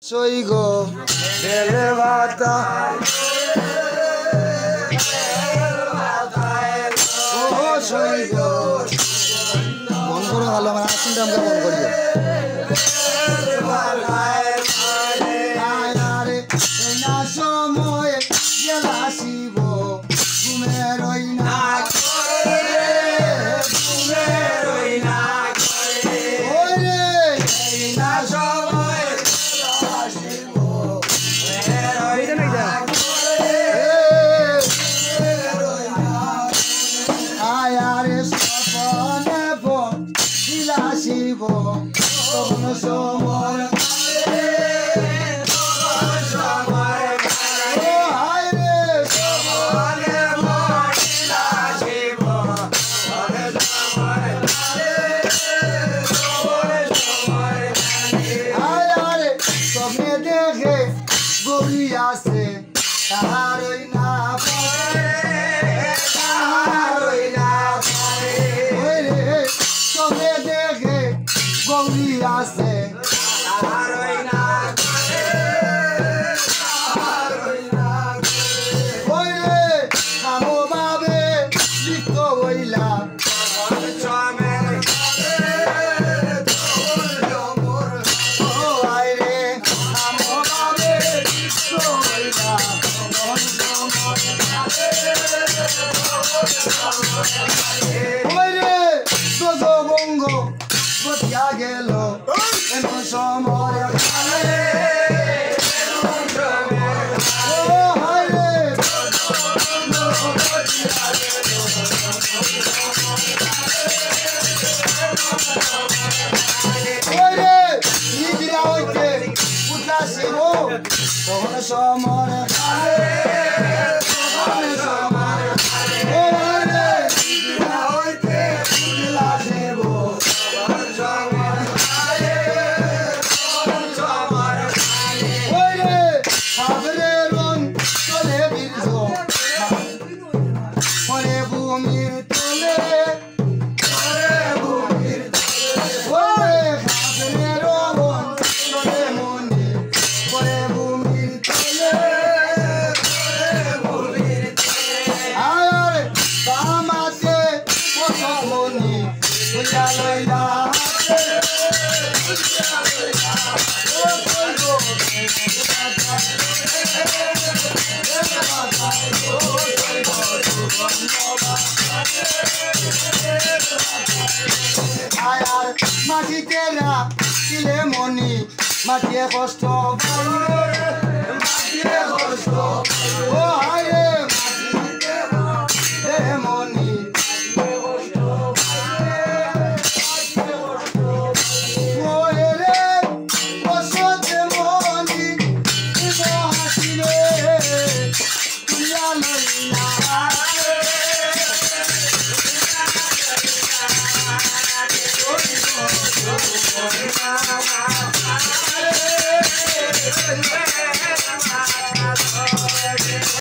Soy go, se levanta. Oh, soy go. মন করে ভালো আমার আসুনটা আমাকে মন করিও আরে এই না সময় গেলা শিব ঘুমে রই না ঘুমে রই না ওরে এই না সময় গেলা শিব ঘুমে রই না আরে সপনে দিলা শিব তখন সময় আছে তাহারই না পারে তাহারই না পারে ওরে তোমে দেখে গৌরী আছে তাহারই না পারে তাহারই না ওরে আমো বাবে লিপ্ত হইলা বঙ্গ বতিয়া গেল এমন সময় নিদিরা হইতে উঠলা শিব তখন সময় মাটিতে রাখিলে মনি মাটিয়ে কষ্ট